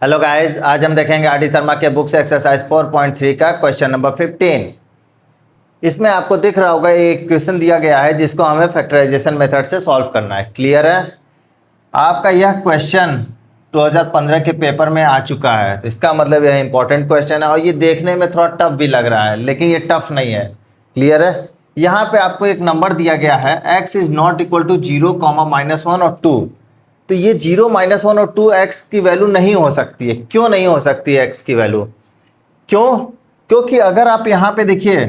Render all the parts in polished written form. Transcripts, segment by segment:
Hello guys, आज हम देखेंगे आर डी शर्मा के बुक से एक्सरसाइज 4.3 का क्वेश्चन नंबर 15। इसमें आपको दिख रहा होगा एक क्वेश्चन दिया गया है जिसको हमें फैक्टराइजेशन मेथड से सॉल्व करना है। क्लियर है? आपका यह क्वेश्चन 2015 के पेपर में आ चुका है, तो इसका मतलब यह इंपॉर्टेंट क्वेश्चन है और ये देखने में थोड़ा टफ भी लग रहा है, लेकिन ये टफ नहीं है। क्लियर है? यहाँ पे आपको एक नंबर दिया गया है x is not equal to 0, -1 और 2। तो ये 0, -1 और 2 x की वैल्यू नहीं हो सकती है। क्यों नहीं हो सकती है x की वैल्यू? क्यों? क्योंकि अगर आप यहाँ पे देखिए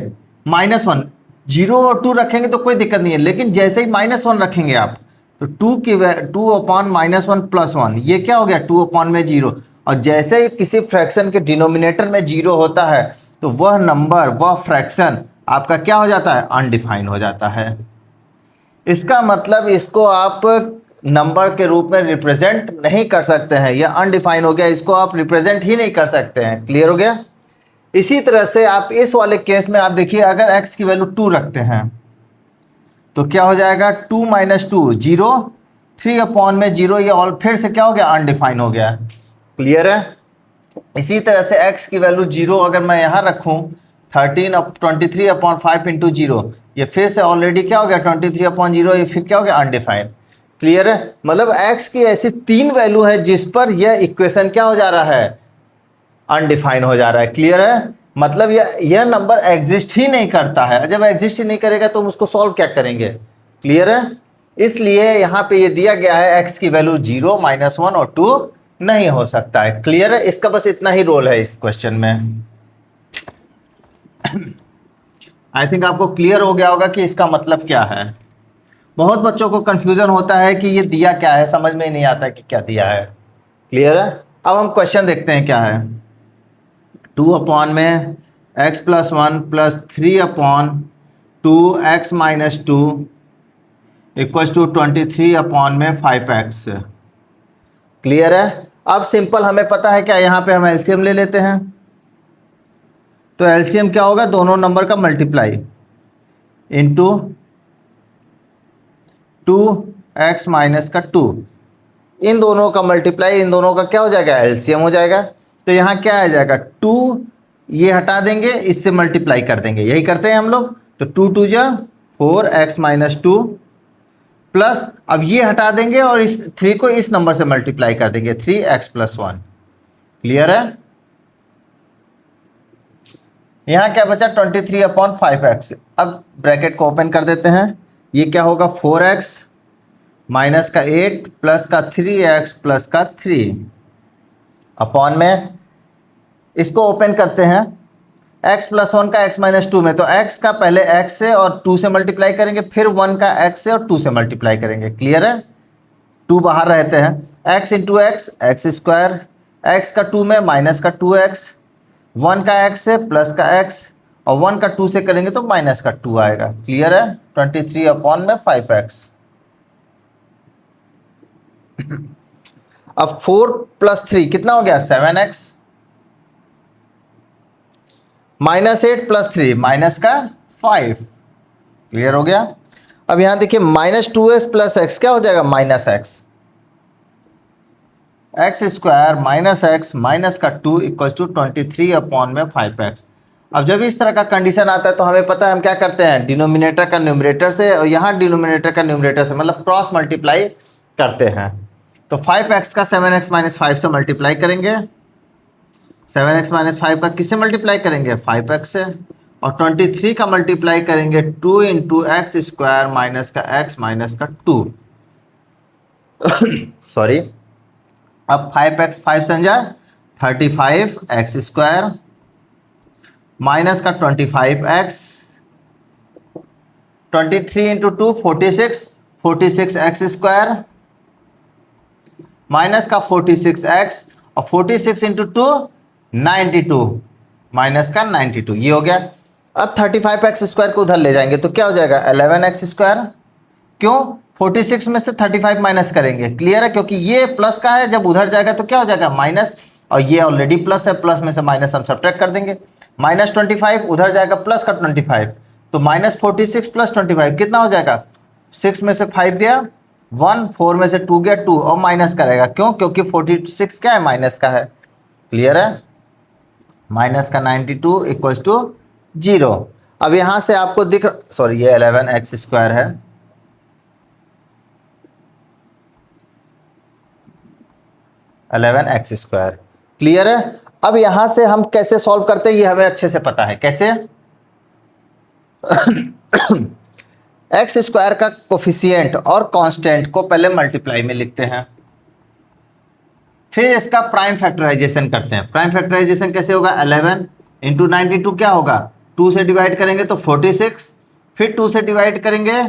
-1, 0 और 2 रखेंगे तो कोई दिक्कत नहीं है, लेकिन जैसे ही -1 रखेंगे आप तो 2 अपॉन -1 + 1, ये क्या हो गया 2 अपॉन में 0। और जैसे ही किसी फ्रैक्शन के डिनोमिनेटर में 0 होता है तो वह नंबर, वह फ्रैक्शन आपका क्या हो जाता है? अनडिफाइन हो जाता है। इसका मतलब इसको आप नंबर के रूप में रिप्रेजेंट नहीं कर सकते हैं, यह अनडिफाइन हो गया, इसको आप रिप्रेजेंट ही नहीं कर सकते हैं। क्लियर हो गया? इसी तरह से आप इस वाले केस में आप देखिए, अगर x की वैल्यू 2 रखते हैं तो क्या हो जाएगा 2 - 2 0, 3 अपॉन में 0, ये ऑल फिर से क्या हो गया? अनडिफाइन हो गया। क्लियर है? इसी तरह से x की वैल्यू 0 अगर मैं यहाँ रखूँ 23/5 × 0, ये फिर से ऑलरेडी क्या हो गया 23/0, ये फिर क्या हो गया? अनडिफाइंड। क्लियर है? मतलब x की ऐसी 3 वैल्यू है जिस पर यह इक्वेशन क्या हो जा रहा है? अनडिफाइन हो जा रहा है। क्लियर है? मतलब यह नंबर एग्जिस्ट ही नहीं करता है। जब एग्जिस्ट ही नहीं करेगा तो हम उसको सॉल्व क्या करेंगे? क्लियर है? इसलिए यहाँ पे ये दिया गया है x की वैल्यू 0, -1 और 2 नहीं हो सकता है। क्लियर है? इसका बस इतना ही रोल है इस क्वेश्चन में। आई थिंक आपको क्लियर हो गया होगा कि इसका मतलब क्या है। बहुत बच्चों को कंफ्यूजन होता है कि ये दिया क्या है, समझ में ही नहीं आता कि क्या दिया है। क्लियर है? अब हम क्वेश्चन देखते हैं क्या है। 2 अपॉन में x + 1 + 3 अपॉन 2x - 2 = 23 अपॉन में 5x। क्लियर है? अब सिंपल हमें पता है क्या, यहाँ पे हम एलसीएम ले लेते हैं। तो एलसीएम क्या होगा? दोनों नंबर का मल्टीप्लाई इंटू 2x - 2, इन दोनों का मल्टीप्लाई, इन दोनों का क्या हो जाएगा? एलसीएम हो जाएगा। तो यहाँ क्या आ जाएगा? 2 ये हटा देंगे, इससे मल्टीप्लाई कर देंगे, यही करते हैं हम लोग। तो 2 × 2 = 4x - 2 प्लस, अब ये हटा देंगे और इस 3 को इस नंबर से मल्टीप्लाई कर देंगे, 3x + 1। क्लियर है? यहाँ क्या बचा? 23/5x। अब ब्रैकेट को ओपन कर देते हैं। ये क्या होगा? 4x माइनस का 8 प्लस का 3x प्लस का 3 अपॉन में, इसको ओपन करते हैं x + 1 का x - 2 में, तो x का पहले x से और 2 से मल्टीप्लाई करेंगे, फिर 1 का x से और 2 से मल्टीप्लाई करेंगे। क्लियर है? 2 बाहर रहते हैं, x × x, x², x का 2 में माइनस का 2x, 1 का x से प्लस का x, और 1 का 2 से करेंगे तो माइनस का 2 आएगा। क्लियर है? 23 अपॉन में 5x। अब 4 + 3 कितना हो गया? 7x, -8 + 3 माइनस का 5। क्लियर हो गया? अब यहां देखिए -2x + x क्या हो जाएगा? -x, x² - x माइनस का 2 = 23 अपॉन में 5x। अब जब इस तरह का कंडीशन आता है तो हमें पता है हम क्या करते हैं, डिनोमिनेटर का न्यूमरेटर से और यहाँ डिनोमिनेटर का न्यूमरेटर से मतलब क्रॉस मल्टीप्लाई करते हैं। तो 5x का 7x - 5 से मल्टीप्लाई करेंगे, 7x - 5 का किससे मल्टीप्लाई करेंगे? 5x से, और 23 का मल्टीप्लाई करेंगे 2 × x² माइनस का x माइनस का 2 सॉरी। अब 5x 5 से जाए 35x² माइनस का 25x, 23 × 2 46, 46x² माइनस का 46x, और 46 × 2 92 माइनस का 92, ये हो गया। अब 35x² को उधर ले जाएंगे तो क्या हो जाएगा? 11x²। क्यों? 46 में से 35 माइनस करेंगे। क्लियर है? क्योंकि ये प्लस का है, जब उधर जाएगा तो क्या हो जाएगा? माइनस, और ये ऑलरेडी प्लस है, प्लस में से माइनस हम सब्ट्रैक्ट कर देंगे। -25 उधर जाएगा प्लस का 25, तो -46 + 25 कितना हो जाएगा? 6 में से 5 गया 1, 4 में से 2 गया 2, और माइनस करेगा। क्यों? क्योंकि 46 क्या है? माइनस का है। क्लियर है? माइनस का 92 इक्वल्स टू 0। अब यहां से आपको दिख, सॉरी ये 11x स्क्वायर है, क्लियर है? अब यहां से हम कैसे सॉल्व करते हैं ये हमें अच्छे से पता है। कैसे? एक्स स्क्वायर का कोफिशिएंट और कांस्टेंट को पहले मल्टीप्लाई में लिखते हैं, फिर इसका प्राइम फैक्टराइजेशन करते हैं। प्राइम फैक्टराइजेशन कैसे होगा? 11 इंटू 92 क्या होगा? 2 से डिवाइड करेंगे तो 46, फिर 2 से डिवाइड करेंगे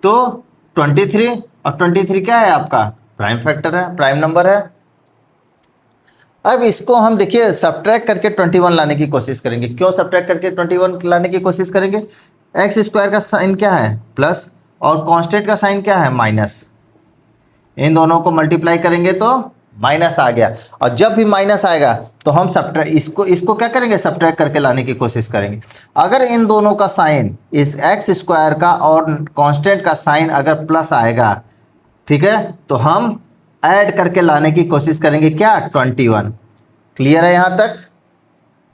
तो 23, और 23 क्या है आपका? प्राइम फैक्टर है, प्राइम नंबर है। अब इसको हम देखिए सब्ट्रैक्ट करके 21 लाने की कोशिश करेंगे। क्यों सब्ट्रैक्ट करके 21 लाने की कोशिश करेंगे? एक्स स्क्वायर का साइन क्या है? प्लस, और कांस्टेंट का साइन क्या है? माइनस। इन दोनों को मल्टीप्लाई करेंगे तो माइनस आ गया, और जब भी माइनस आएगा तो हम सब्ट्रैक्ट इसको क्या करेंगे? सब्ट्रैक्ट करके लाने की कोशिश करेंगे। अगर इन दोनों का साइन, इस एक्स स्क्वायर का और कांस्टेंट का साइन अगर प्लस आएगा, ठीक है, तो हम ऐड करके लाने की कोशिश करेंगे। क्या? 21। क्लियर है यहां तक?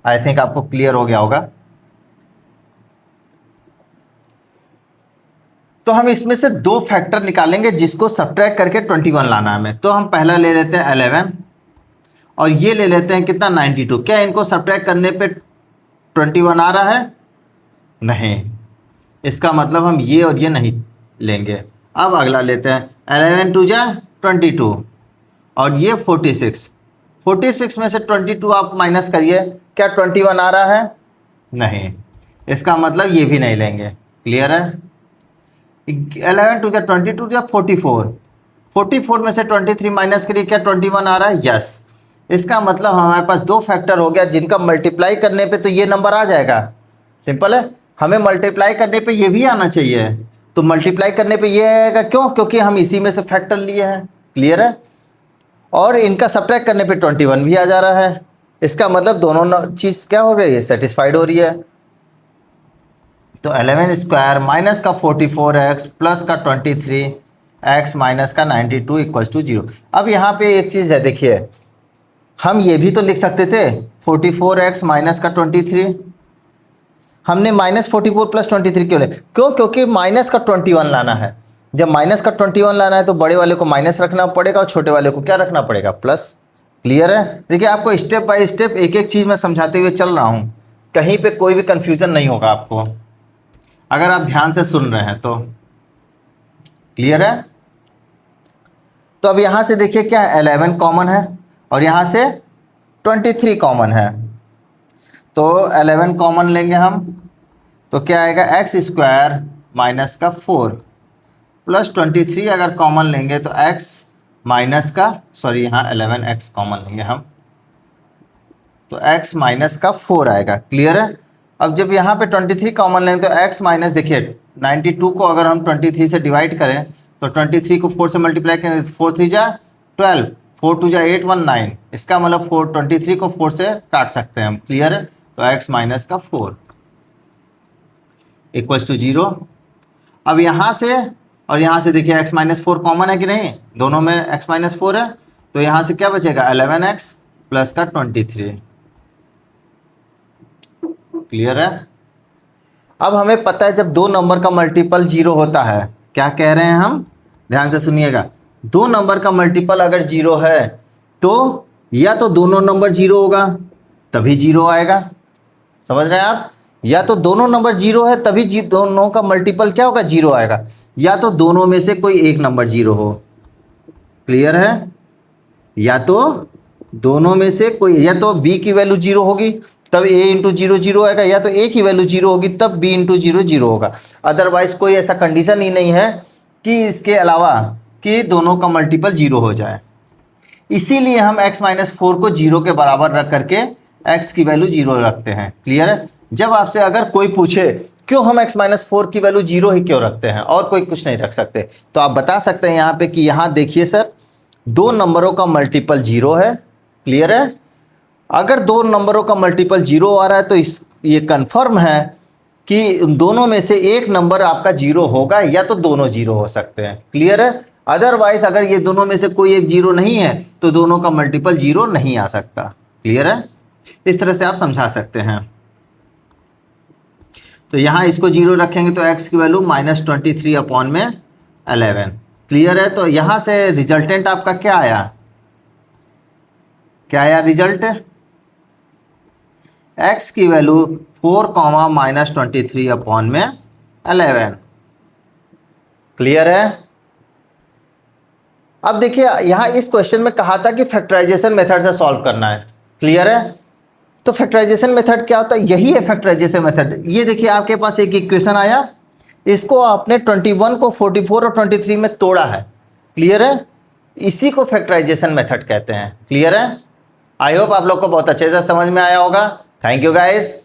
आई थिंक आपको क्लियर हो गया होगा। तो हम इसमें से दो फैक्टर निकालेंगे जिसको सब्ट्रैक्ट करके 21 लाना है हमें। तो हम पहला ले लेते हैं 11 और ये ले लेते हैं कितना? 92। क्या इनको सब्ट्रैक्ट करने पे 21 आ रहा है? नहीं, इसका मतलब हम ये और ये नहीं लेंगे। अब अगला लेते हैं 11 2 जा 22 और ये 46। 46 में से 22 आप माइनस करिए, क्या 21 आ रहा है? नहीं, इसका मतलब ये भी नहीं लेंगे। क्लियर है? 11 2 जा 22 या 44, 44 में से 23 माइनस करिए, क्या 21 आ रहा है? यस। इसका मतलब हमारे पास दो फैक्टर हो गया जिनका मल्टीप्लाई करने पे तो ये नंबर आ जाएगा। सिंपल है, हमें मल्टीप्लाई करने पे ये भी आना चाहिए, तो मल्टीप्लाई करने पे ये आएगा। क्यों? क्योंकि हम इसी में से फैक्टर लिए हैं। क्लियर है? और इनका सब्ट्रैक्ट करने पे 21 भी आ जा रहा है। इसका मतलब दोनों चीज़ क्या हो रही है? सेटिस्फाइड हो रही है। तो 11 स्क्वायर माइनस का 44x प्लस का 23x माइनस का 92 इक्वल्स टू 0। अब यहाँ पे एक चीज़ है, देखिए हम ये भी तो लिख सकते थे 44x माइनस का 23। हमने माइनस 44 प्लस 23 क्यों ले? क्यों? क्योंकि माइनस का 21 लाना है। जब माइनस का 21 लाना है तो बड़े वाले को माइनस रखना पड़ेगा और छोटे वाले को क्या रखना पड़ेगा? प्लस। क्लियर है? देखिए आपको स्टेप बाय स्टेप एक एक चीज़ मैं समझाते हुए चल रहा हूँ, कहीं पे कोई भी कन्फ्यूजन नहीं होगा आपको अगर आप ध्यान से सुन रहे हैं तो। क्लियर है? तो अब यहां से देखिए क्या है, 11 कॉमन है और यहां से 23 कॉमन है। तो 11 कॉमन लेंगे हम तो क्या आएगा? एक्स स्क्वायर माइनस का 4 प्लस 23 अगर कॉमन लेंगे तो एक्स माइनस का, सॉरी यहाँ 11x कॉमन लेंगे हम तो x माइनस का 4 आएगा। क्लियर है? अब जब यहाँ पे 23 कॉमन लेंगे तो x माइनस, देखिए 92 को अगर हम 23 से डिवाइड करें तो 23 को 4 से मल्टीप्लाई करें तो 4 3 जा 12, 4 2 जा 8 1 9। इसका मतलब 23 को 4 से काट सकते हैं हम। क्लियर है? तो x माइनस का 4 इक्वल्स टू 0। अब यहाँ से और यहाँ से देखिए x माइनस 4 कॉमन है कि नहीं? दोनों में x माइनस 4 है, तो यहाँ से क्या बचेगा? 11x प्लस का 23। क्लियर है? अब हमें पता है जब दो नंबर का मल्टीपल 0 होता है, क्या कह रहे हैं हम? ध्यान से सुनिएगा। दो नंबर का मल्टीपल अगर 0 है तो या तो दोनों नंबर 0 होगा तभी 0 आएगा। समझ रहे हैं आप? या तो दोनों नंबर 0 है तभी दोनों का मल्टीपल क्या होगा? 0 आएगा, या तो दोनों में से कोई एक नंबर 0 हो। क्लियर है? या तो दोनों में से कोई, या तो b की वैल्यू 0 होगी तब a इंटू 0 0 आएगा, या तो a की वैल्यू 0 होगी तब b इंटू 0 0 होगा। अदरवाइज कोई ऐसा कंडीशन ही नहीं है कि इसके अलावा कि दोनों का मल्टीपल 0 हो जाए। इसीलिए हम x माइनस 4 को 0 के बराबर रख करके x की वैल्यू 0 रखते हैं। क्लियर है? जब आपसे अगर कोई पूछे क्यों हम x माइनस 4 की वैल्यू 0 ही क्यों रखते हैं और कोई कुछ नहीं रख सकते, तो आप बता सकते हैं यहाँ पे कि यहाँ देखिए सर, दो नंबरों का मल्टीपल 0 है। क्लियर है? अगर दो नंबरों का मल्टीपल 0 आ रहा है तो ये कन्फर्म है कि दोनों में से एक नंबर आपका 0 होगा, या तो दोनों 0 हो सकते हैं। क्लियर है? अदरवाइज अगर ये दोनों में से कोई एक 0 नहीं है तो दोनों का मल्टीपल 0 नहीं आ सकता। क्लियर है? इस तरह से आप समझा सकते हैं। तो यहाँ इसको 0 रखेंगे तो x की वैल्यू -23 अपॉन में 11। क्लियर है? तो यहाँ से रिजल्टेंट आपका क्या आया? क्या आया रिजल्ट? x की वैल्यू 4, -23 अपॉन में 11। क्लियर है? अब देखिए यहाँ इस क्वेश्चन में कहा था कि फैक्टराइजेशन मेथड से सॉल्व करना है। क्लियर है? तो फैक्टराइजेशन मेथड क्या होता है? यही है फैक्टराइजेशन मेथड। ये देखिए आपके पास एक इक्वेशन आया, इसको आपने 21 को 44 और 23 में तोड़ा है। क्लियर है? इसी को फैक्टराइजेशन मेथड कहते हैं। क्लियर है? आई होप आप लोग को बहुत अच्छे से समझ में आया होगा। Thank you guys.